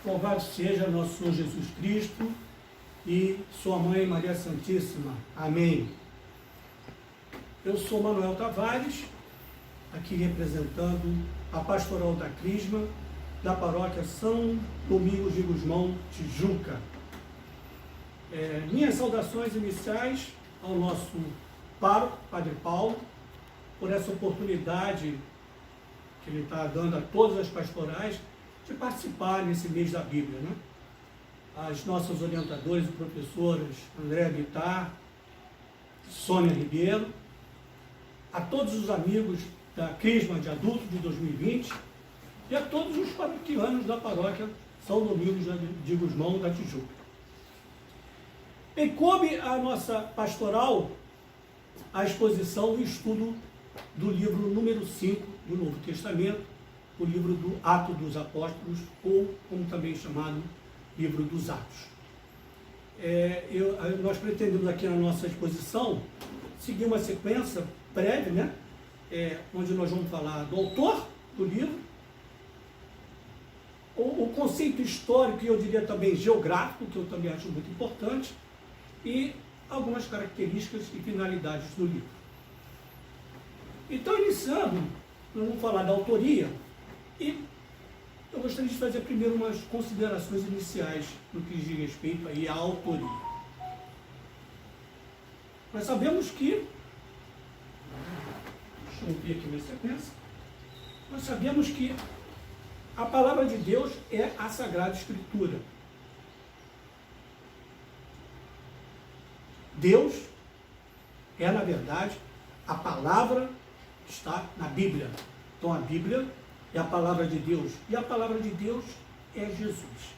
Louvado seja nosso Senhor Jesus Cristo e sua mãe Maria Santíssima. Amém. Eu sou Manuel Tavares, aqui representando a Pastoral da Crisma, da Paróquia São Domingos de Gusmão, Tijuca. Minhas saudações iniciais ao nosso pároco, Padre Paulo, por essa oportunidade que ele está dando a todas as pastorais de participar nesse mês da Bíblia, né? As nossas orientadoras e professoras, André Bittar, Sônia Ribeiro, a todos os amigos da Crisma de Adultos de 2020 e a todos os paroquianos da Paróquia São Domingos de Gusmão da Tijuca. E coube a nossa pastoral a exposição do estudo do livro número 5 do Novo Testamento, o livro do Atos dos Apóstolos, ou como também chamado, livro dos Atos. Nós pretendemos aqui na nossa exposição seguir uma sequência breve, né? Onde nós vamos falar do autor do livro, o conceito histórico e eu diria também geográfico, que eu também acho muito importante, e algumas características e finalidades do livro. Então, iniciando, nós vamos falar da autoria, e eu gostaria de fazer primeiro umas considerações iniciais no que diz respeito aí à autoria. Nós sabemos que, deixa eu ver aqui minha sequência, nós sabemos que a palavra de Deus é a Sagrada Escritura. Deus é, na verdade, a palavra que está na Bíblia. Então, a Bíblia é a palavra de Deus, e a palavra de Deus é Jesus.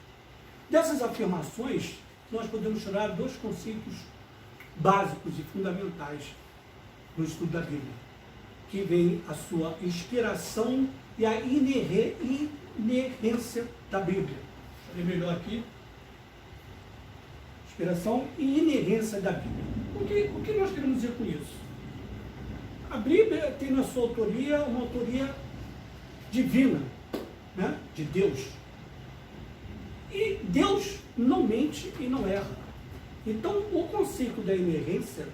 Dessas afirmações, nós podemos tirar dois conceitos básicos e fundamentais no estudo da Bíblia, que vem a sua inspiração e a inerência da Bíblia. Deixa eu ver melhor aqui. Inspiração e inerência da Bíblia. O que nós queremos dizer com isso? A Bíblia tem na sua autoria uma autoria divina, né? De Deus. E Deus não mente e não erra. Então, o conceito da inerência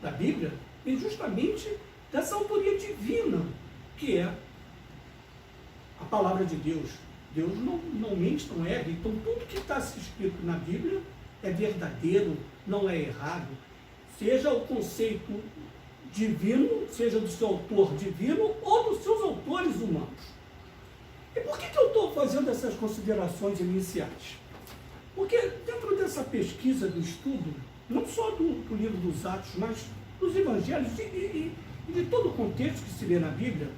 da Bíblia vem justamente dessa autoria divina, que é a palavra de Deus. Deus não mente, não erra. Então, tudo que está escrito na Bíblia é verdadeiro, não é errado. Seja o conceito divino, seja do seu autor divino ou dos seus autores humanos. E por que eu estou fazendo essas considerações iniciais? Porque dentro dessa pesquisa do estudo, não só do livro dos Atos, mas dos Evangelhos e de todo o contexto que se lê na Bíblia,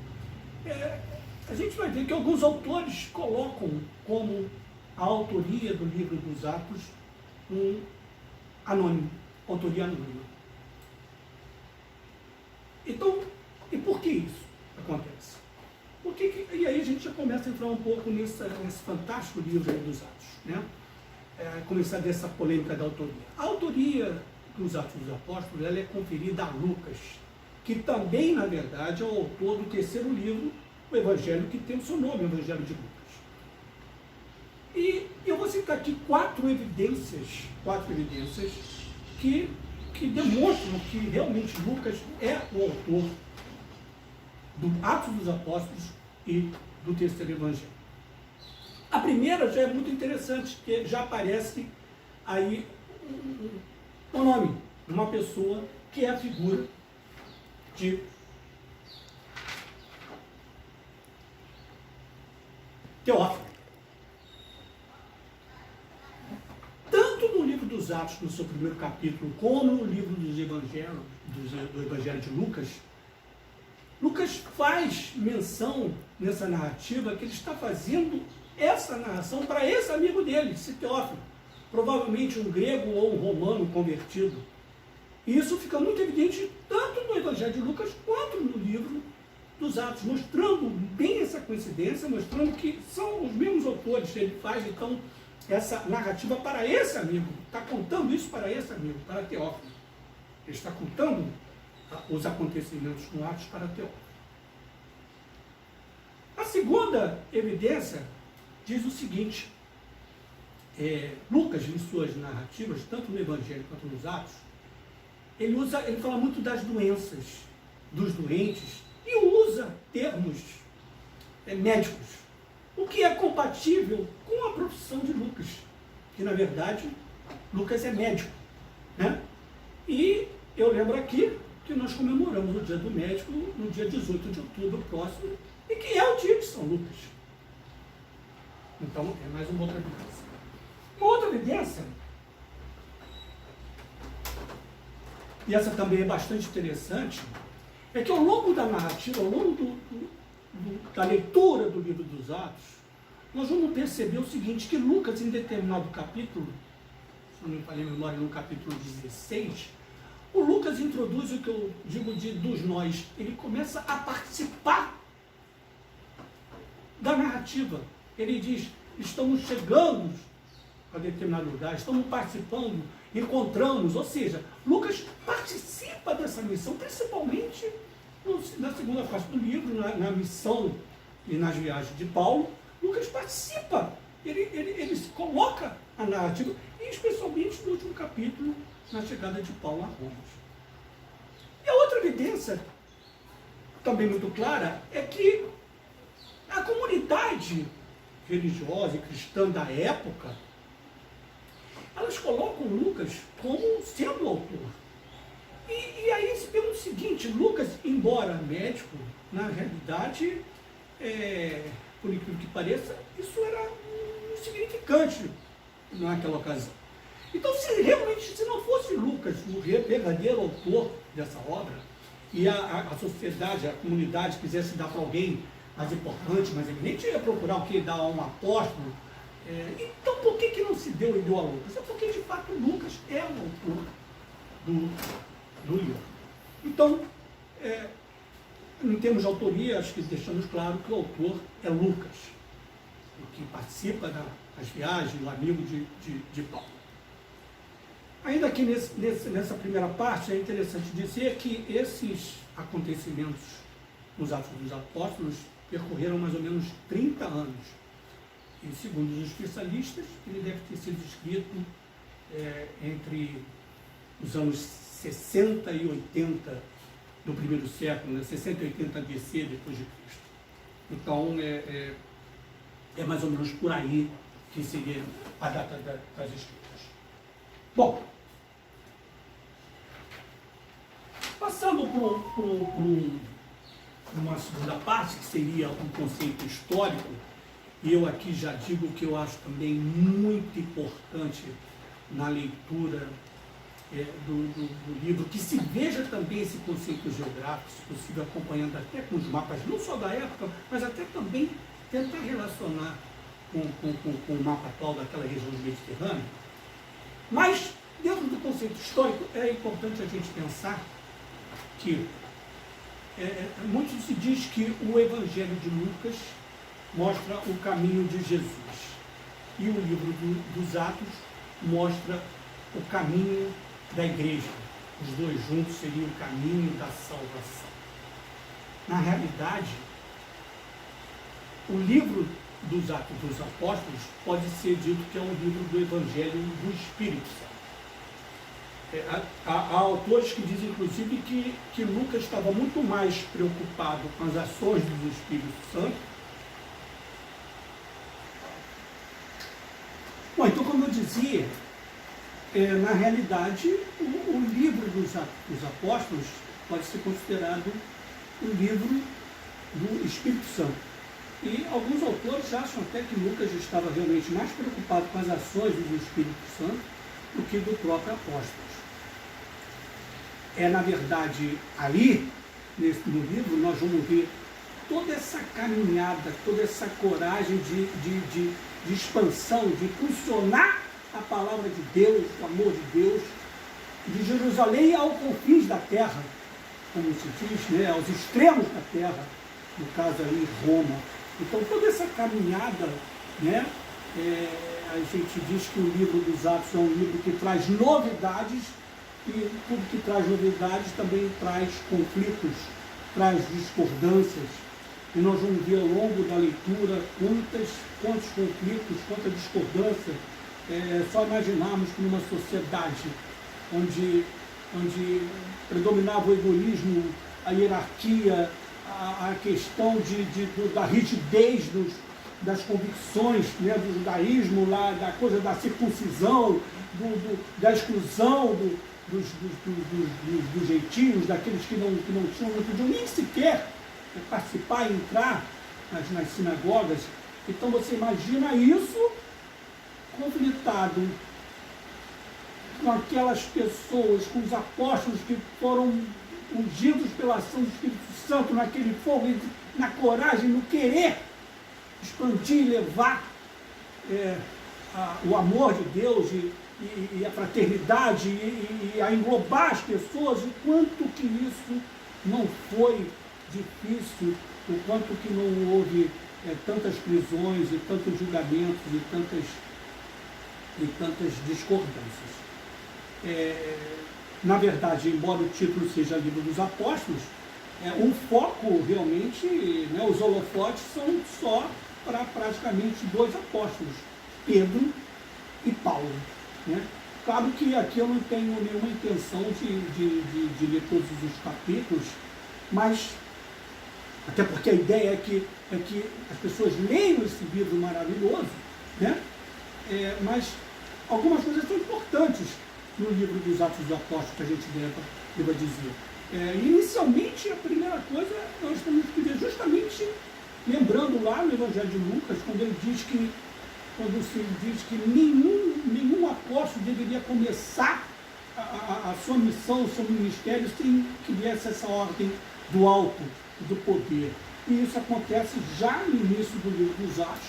a gente vai ver que alguns autores colocam como a autoria do livro dos Atos um anônimo, autoria anônima. Então, e por que isso acontece? E aí a gente já começa a entrar um pouco nesse fantástico livro dos Atos, né? Começar dessa polêmica da autoria. A autoria dos Atos dos Apóstolos, ela é conferida a Lucas, que também, na verdade, é o autor do terceiro livro, o Evangelho, que tem o seu nome, o Evangelho de Lucas. E eu vou citar aqui quatro evidências que demonstram que realmente Lucas é o autor do Atos dos Apóstolos e do terceiro Evangelho. A primeira já é muito interessante, porque já aparece aí o nome de uma pessoa que é a figura de Teófilo. Tanto no livro dos Atos, no seu primeiro capítulo, como no livro dos Evangelhos, do Evangelho de Lucas, Lucas faz menção nessa narrativa que ele está fazendo essa narração para esse amigo dele, esse Teófilo, provavelmente um grego ou um romano convertido. E isso fica muito evidente tanto no Evangelho de Lucas quanto no livro dos Atos, mostrando bem essa coincidência, mostrando que são os mesmos autores. Ele faz, então, essa narrativa para esse amigo, está contando isso para esse amigo, para Teófilo. Ele está contando os acontecimentos no Atos para Teófilo. A segunda evidência diz o seguinte: Lucas, em suas narrativas, tanto no Evangelho quanto nos Atos, ele fala muito das doenças, dos doentes, e usa termos médicos, o que é compatível com a profissão de Lucas, que na verdade Lucas é médico, né? E eu lembro aqui que nós comemoramos o Dia do Médico no dia 18 de outubro próximo, e que é o dia de São Lucas. Então é mais uma outra evidência. Uma outra evidência, e essa também é bastante interessante, é que ao longo da narrativa, ao longo da leitura do livro dos Atos, nós vamos perceber o seguinte, que Lucas, em determinado capítulo, se não me falei a memória, no capítulo 16, o Lucas introduz o que eu digo dos nós. Ele começa a participar da narrativa. Ele diz, estamos chegando a determinado lugar, estamos participando, encontramos, ou seja, Lucas participa dessa missão, principalmente na segunda parte do livro, na missão e nas viagens de Paulo. Lucas participa, ele se coloca a narrativa, e especialmente no último capítulo, na chegada de Paulo a Roma. E a outra evidência, também muito clara, é que a comunidade religiosa e cristã da época, elas colocam Lucas como sendo o autor. E aí se pergunta o seguinte, Lucas, embora médico, na realidade, por incrível que pareça, isso era insignificante naquela ocasião. Então, se não fosse Lucas o verdadeiro autor dessa obra, e a sociedade, a comunidade quisesse dar para alguém mais importante, mais eminente, ia procurar o que? Dar a um apóstolo. Então, por que não se deu e deu a Lucas? É porque, de fato, Lucas é o autor do livro. Então, em termos de autoria, acho que deixamos claro que o autor é Lucas, o que participa das viagens, o amigo de Paulo. Ainda aqui nessa primeira parte, é interessante dizer que esses acontecimentos nos Atos dos Apóstolos percorreram mais ou menos 30 anos. E, segundo os especialistas, ele deve ter sido escrito entre os anos 60 e 80 do primeiro século, né? 60 e 80 BC depois de Cristo. Então, é mais ou menos por aí que seria a data das escritas. Bom, passando por uma segunda parte, que seria um conceito histórico, e eu aqui já digo que eu acho também muito importante na leitura do livro, que se veja também esse conceito geográfico, se possível, acompanhando até com os mapas, não só da época, mas até também tentar relacionar com o mapa atual daquela região do Mediterrâneo. Mas, dentro do conceito histórico, é importante a gente pensar que muito se diz que o Evangelho de Lucas mostra o caminho de Jesus, e o livro dos Atos mostra o caminho da igreja. Os dois juntos seriam o caminho da salvação. Na realidade, o livro dos Atos dos Apóstolos pode ser dito que é um livro do Evangelho do Espírito Santo. Há autores que dizem, inclusive, que Lucas estava muito mais preocupado com as ações do Espírito Santo. Bom, então, como eu dizia, na realidade, o livro dos Apóstolos pode ser considerado um livro do Espírito Santo. E alguns autores acham até que Lucas estava realmente mais preocupado com as ações do Espírito Santo do que do próprio apóstolo. Na verdade, ali, no livro, nós vamos ver toda essa caminhada, toda essa coragem de expansão, de funcionar a palavra de Deus, o amor de Deus, de Jerusalém aos confins da terra, como se diz, né, aos extremos da terra, no caso aí Roma. Então, toda essa caminhada, né, a gente diz que o livro dos Atos é um livro que traz novidades, e tudo que traz novidades também traz conflitos, traz discordâncias. E nós vamos ver ao longo da leitura quantos conflitos, quanta discordância só imaginarmos que numa sociedade onde predominava o egoísmo, a hierarquia, a questão da rigidez das convicções, né, do judaísmo, lá, da coisa da circuncisão, da exclusão dos gentios, daqueles que não podiam nem sequer participar e entrar nas sinagogas. Então você imagina isso conflitado com aquelas pessoas, com os apóstolos que foram ungidos pela ação do Espírito Santo, naquele fogo, na coragem, no querer expandir e levar o amor de Deus e a fraternidade e a englobar as pessoas, o quanto que isso não foi difícil, o quanto que não houve tantas prisões e tantos julgamentos e tantas discordâncias. Na verdade, embora o título seja Livro dos Apóstolos, um foco realmente, né, os holofotes são só para praticamente dois apóstolos, Pedro e Paulo. Né? Claro que aqui eu não tenho nenhuma intenção de ler todos os capítulos, mas até porque a ideia é que as pessoas leiam esse livro maravilhoso, né? Mas algumas coisas são importantes no livro dos Atos dos Apóstolos que a gente deva dizer. Inicialmente, a primeira coisa, nós temos que ver justamente, lembrando lá no Evangelho de Lucas, quando se diz que nenhum apóstolo deveria começar a sua missão, o seu ministério, sem que viesse essa ordem do alto, do poder. E isso acontece já no início do livro dos Atos,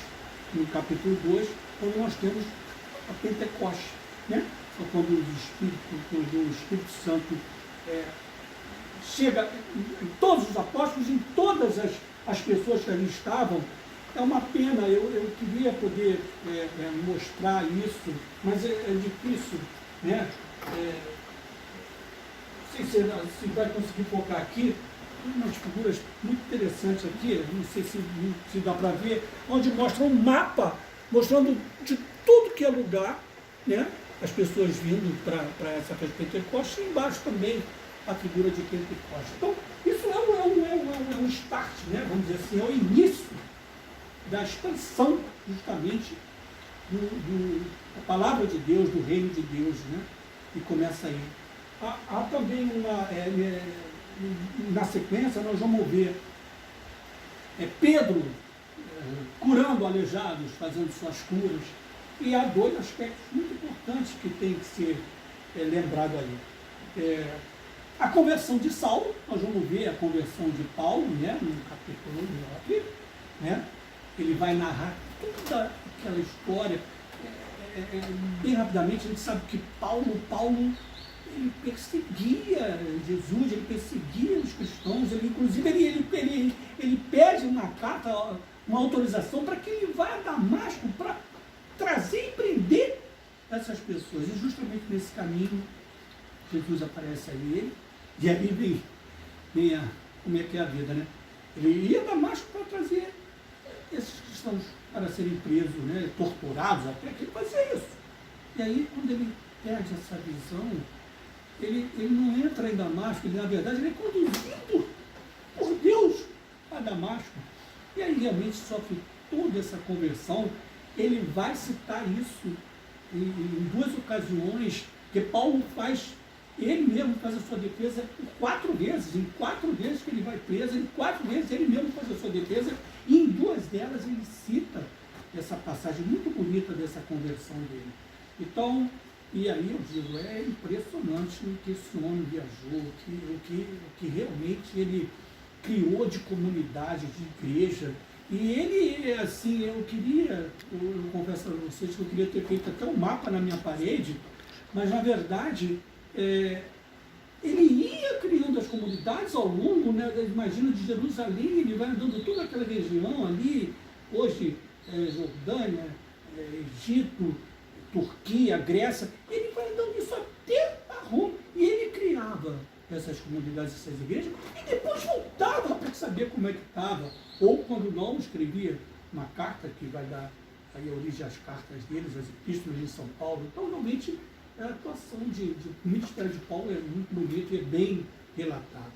no capítulo 2, quando nós temos a Pentecoste, né? Quando o Espírito Santo chega em todos os apóstolos, em todas as pessoas que ali estavam. É uma pena, eu queria poder mostrar isso, mas é difícil, né? Não sei se vai conseguir focar aqui, umas figuras muito interessantes aqui, não sei se dá para ver, onde mostra um mapa, mostrando de tudo que é lugar, né? As pessoas vindo para essa festa de Pentecoste, e embaixo também a figura de Pentecoste. Então, isso é um start, né? Vamos dizer assim, é o início da expansão, justamente, da palavra de Deus, do reino de Deus, né? E começa aí. Há também na sequência, nós vamos ver Pedro curando aleijados, fazendo suas curas. E há dois aspectos muito importantes que tem que ser lembrado aí. A conversão de Saulo, nós vamos ver a conversão de Paulo, né, no capítulo 9, né? Ele vai narrar toda aquela história. Bem rapidamente, a gente sabe que Paulo ele perseguia Jesus, ele perseguia os cristãos, inclusive ele pede na carta uma autorização para que ele vá a Damasco para trazer e prender essas pessoas. E justamente nesse caminho, Jesus aparece a ele, e aí vem como é que é a vida, né? Ele ia a Damasco para trazer esses cristãos para serem presos, né, torturados até, que ele fazia isso. E aí, quando ele perde essa visão, ele não entra em Damasco, na verdade, ele é conduzido por Deus a Damasco. E aí realmente sofre toda essa conversão. Ele vai citar isso em duas ocasiões, que Paulo ele mesmo faz a sua defesa por 4 vezes. Em 4 vezes que ele vai preso, em 4 vezes ele mesmo faz a sua defesa, e em 2 delas ele cita essa passagem muito bonita dessa conversão dele. Então, e aí eu digo, é impressionante o que esse homem viajou, o que realmente ele criou de comunidade, de igreja. E ele, assim, eu confesso para vocês que eu queria ter feito até um mapa na minha parede, mas na verdade, ele ia criando as comunidades ao longo, né, imagina, de Jerusalém, ele vai andando toda aquela região ali, hoje Jordânia, Egito, Turquia, Grécia, ele vai andando isso até a Roma, e ele criava essas comunidades, essas igrejas, e depois voltava para saber como é que estava, ou quando não, escrevia uma carta que vai dar aí a origem das cartas deles, as epístolas de São Paulo. Então, realmente, a atuação do ministério de Paulo é muito bonita e é bem relatada.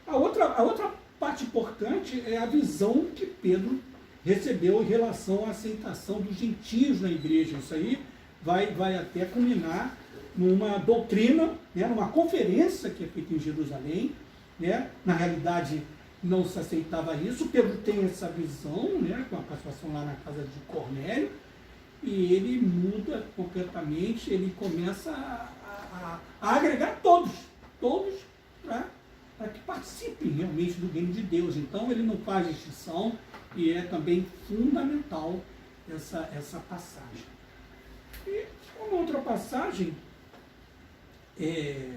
A outra parte importante é a visão que Pedro recebeu em relação à aceitação dos gentios na igreja. Isso aí vai até culminar numa doutrina, né, numa conferência que é feita em Jerusalém, né? Na realidade, não se aceitava isso. Pedro tem essa visão, né, com a participação lá na casa de Cornélio, e ele muda completamente, ele começa a agregar todos para que participem realmente do reino de Deus. Então, ele não faz distinção, e é também fundamental essa passagem. E uma outra passagem é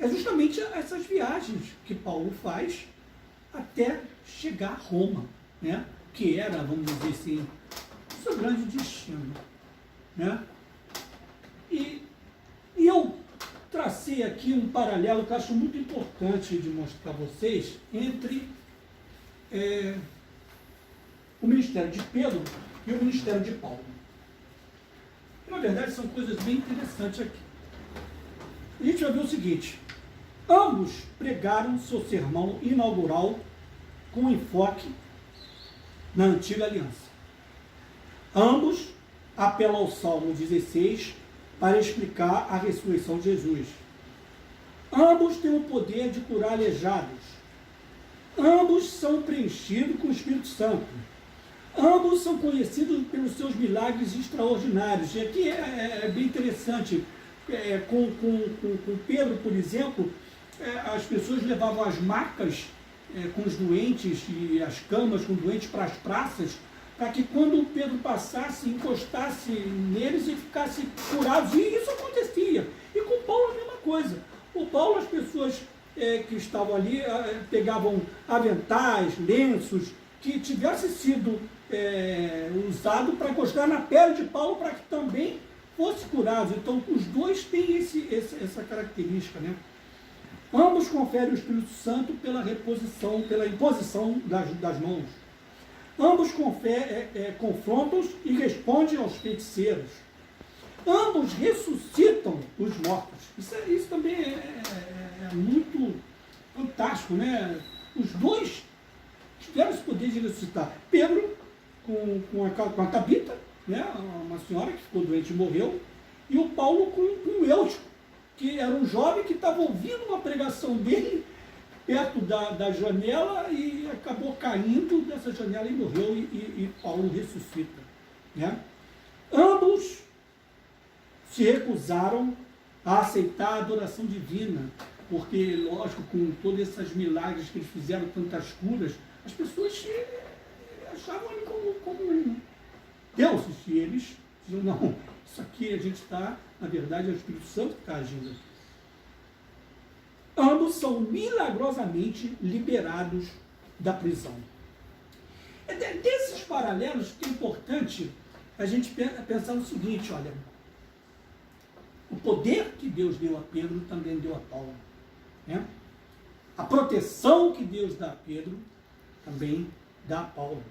justamente essas viagens que Paulo faz até chegar a Roma, né? Que era, vamos dizer assim, o seu grande destino, né? E eu tracei aqui um paralelo que eu acho muito importante de mostrar a vocês entre o ministério de Pedro e o ministério de Paulo. Na verdade, são coisas bem interessantes aqui. A gente vai ver o seguinte: ambos pregaram seu sermão inaugural com enfoque na antiga aliança. Ambos apelam ao Salmo 16 para explicar a ressurreição de Jesus. Ambos têm o poder de curar aleijados. Ambos são preenchidos com o Espírito Santo. Ambos são conhecidos pelos seus milagres extraordinários. E aqui é bem interessante. Com Pedro, por exemplo, as pessoas levavam as macas com os doentes e as camas com doentes para as praças, para que quando Pedro passasse, encostasse neles e ficasse curados. E isso acontecia. E com Paulo a mesma coisa. O Paulo, as pessoas que estavam ali pegavam aventais, lenços, que tivesse sido usado para encostar na pele de Paulo para que também fosse curado. Então, os dois têm essa característica, né? Ambos conferem o Espírito Santo pela imposição das mãos. Ambos confrontam e respondem aos feiticeiros. Ambos ressuscitam os mortos. Isso também é muito fantástico, né? Os dois tiveram esse poder de ressuscitar. Pedro com a Tabita, né? Uma senhora que ficou doente e morreu, e o Paulo com o Eutico, que era um jovem que estava ouvindo uma pregação dele perto da janela e acabou caindo dessa janela e morreu, e Paulo ressuscita, né? Ambos se recusaram a aceitar a adoração divina, porque, lógico, com todos esses milagres que eles fizeram, tantas curas, as pessoas achavam ele como deuses, e eles diziam: não, isso aqui a gente está, na verdade, é o Espírito Santo que está agindo aqui. Ambos são milagrosamente liberados da prisão. Desses paralelos, que é importante a gente pensar no seguinte: olha, o poder que Deus deu a Pedro também deu a Paulo, né? A proteção que Deus dá a Pedro também dá a Paulo.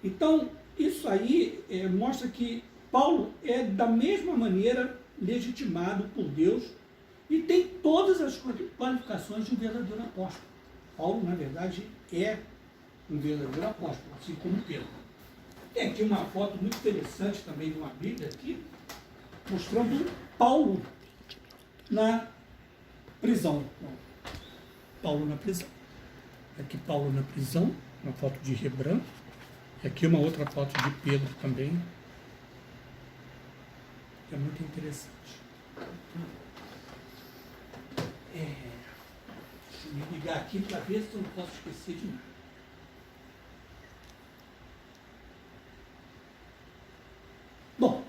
Então, isso aí mostra que Paulo é da mesma maneira legitimado por Deus e tem todas as qualificações de um verdadeiro apóstolo. Paulo, na verdade, é um verdadeiro apóstolo, assim como Pedro. Tem aqui uma foto muito interessante também de uma Bíblia aqui, mostrando Paulo na prisão. Paulo na prisão. Aqui Paulo na prisão, uma foto de Rembrandt. E aqui uma outra foto de Pedro também. É muito interessante. Deixa eu me ligar aqui para ver se eu não posso esquecer de nada. Bom,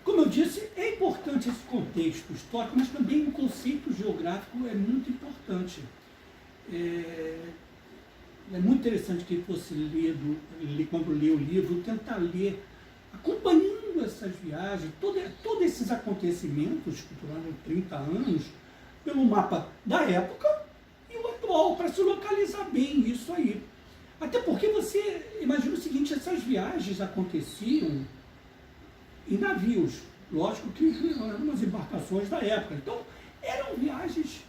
como eu disse, é importante esse contexto histórico, mas também o conceito geográfico é muito importante. É muito interessante que fosse lido, quando lê o livro, tentar ler, acompanhando essas viagens, todos esses acontecimentos que duraram 30 anos, pelo mapa da época e o atual, para se localizar bem isso aí. Até porque você imagina o seguinte, essas viagens aconteciam em navios, lógico que eram umas embarcações da época, então eram viagens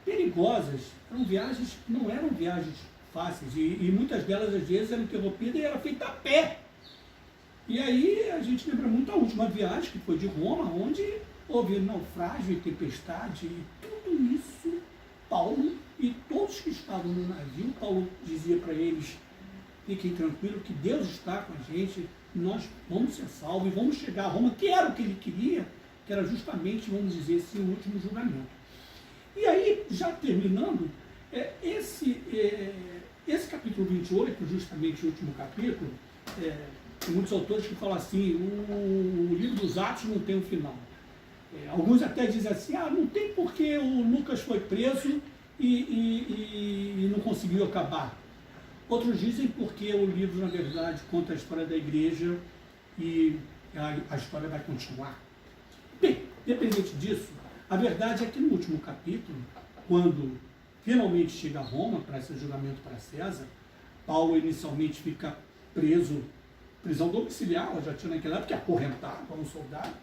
perigosas, eram viagens que não eram viagens fáceis, e muitas delas às vezes eram interrompidas e era feita a pé. E aí a gente lembra muito a última viagem, que foi de Roma, onde houve naufrágio e tempestade, e tudo isso, Paulo e todos que estavam no navio, Paulo dizia para eles, fiquem tranquilos que Deus está com a gente, nós vamos ser salvos e vamos chegar a Roma, que era o que ele queria, que era justamente, vamos dizer assim, o último julgamento. E aí, já terminando, esse capítulo 28, justamente o último capítulo, tem muitos autores que falam assim, o livro dos Atos não tem um final. Alguns até dizem assim, não tem porque o Lucas foi preso e não conseguiu acabar. Outros dizem porque o livro, na verdade, conta a história da igreja e a história vai continuar. Bem, independente disso, a verdade é que no último capítulo, quando finalmente chega a Roma para esse julgamento para César, Paulo inicialmente fica preso, prisão domiciliar, já tinha naquela época, acorrentado como um soldado,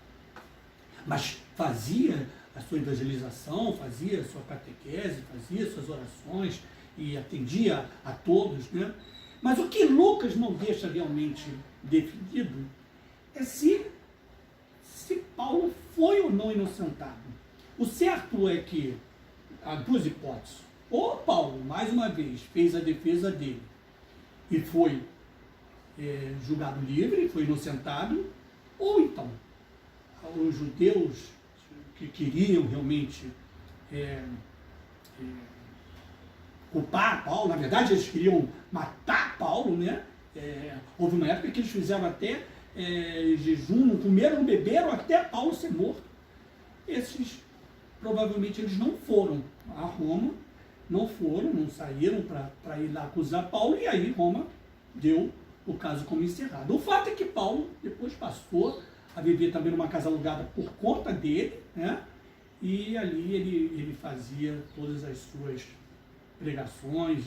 mas fazia a sua evangelização, fazia a sua catequese, fazia suas orações e atendia a todos, né? Mas o que Lucas não deixa realmente definido é se Paulo foi ou não inocentado. O certo é que há duas hipóteses. Ou Paulo, mais uma vez, fez a defesa dele e foi julgado livre, foi inocentado, ou então os judeus que queriam realmente culpar Paulo, na verdade eles queriam matar Paulo, né? Houve uma época que eles fizeram até jejum, não comeram, não beberam até Paulo ser morto. Esses, provavelmente, eles não foram a Roma, não saíram para ir lá acusar Paulo, e aí Roma deu o caso como encerrado. O fato é que Paulo depois passou a viver também numa casa alugada por conta dele, né? E ali ele fazia todas as suas pregações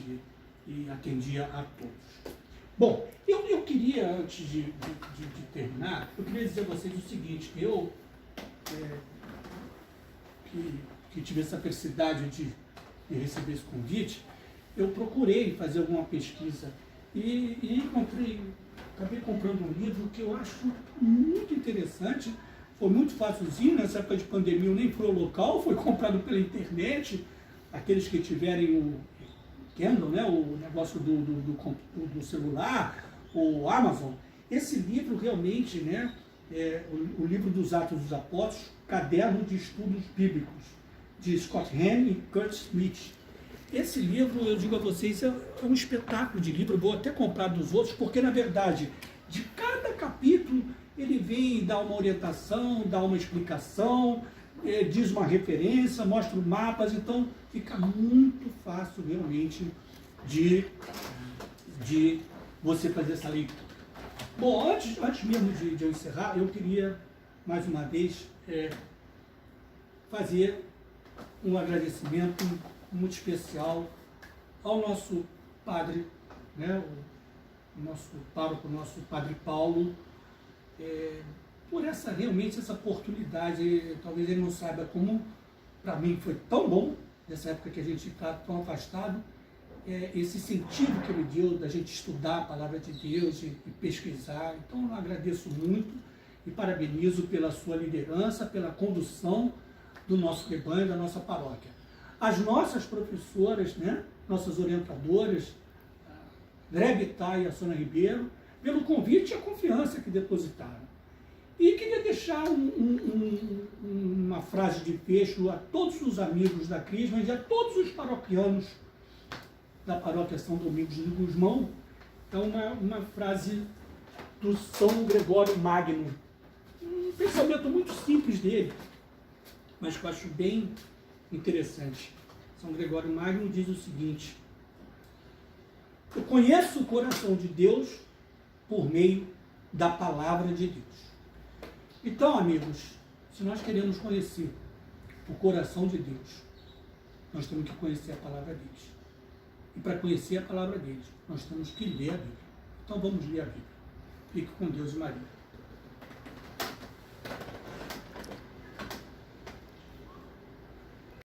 e atendia a todos. Bom, eu queria, antes de terminar, eu queria dizer a vocês o seguinte, eu que tive essa felicidade de receber esse convite, eu procurei fazer alguma pesquisa e acabei comprando um livro que eu acho muito interessante, foi muito facilzinho, nessa época de pandemia eu nem fui ao local, foi comprado pela internet, aqueles que tiverem o Kindle, né, o negócio do celular, o Amazon. Esse livro realmente, né, o livro dos Atos dos Apóstolos, Caderno de Estudos Bíblicos, de Scott Hahn e Kurt Smith. Esse livro, eu digo a vocês, é um espetáculo de livro, eu vou até comprar dos outros, porque na verdade, de cada capítulo, ele vem dar uma orientação, dá uma explicação, diz uma referência, mostra mapas, então fica muito fácil realmente de você fazer essa leitura. Bom, antes mesmo de eu encerrar, eu queria mais uma vez fazer um agradecimento muito especial ao nosso padre, né, o nosso pároco, o nosso padre Paulo, por realmente essa oportunidade. Talvez ele não saiba como, para mim, foi tão bom, nessa época que a gente está tão afastado, esse sentido que ele deu da gente estudar a palavra de Deus e pesquisar. Então, eu agradeço muito e parabenizo pela sua liderança, pela condução do nosso rebanho, da nossa paróquia. As nossas professoras, né, nossas orientadoras, André Bittar e a Sônia Ribeiro, pelo convite e a confiança que depositaram. E queria deixar uma frase de fecho a todos os amigos da Crisma e a todos os paroquianos da paróquia São Domingos de Gusmão. É uma frase do São Gregório Magno. Um pensamento muito simples dele, mas que eu acho bem interessante. São Gregório Magno diz o seguinte: eu conheço o coração de Deus por meio da palavra de Deus. Então, amigos, se nós queremos conhecer o coração de Deus, nós temos que conhecer a palavra deles. E para conhecer a palavra deles, nós temos que ler a Bíblia. Então vamos ler a Bíblia. Fique com Deus e Maria.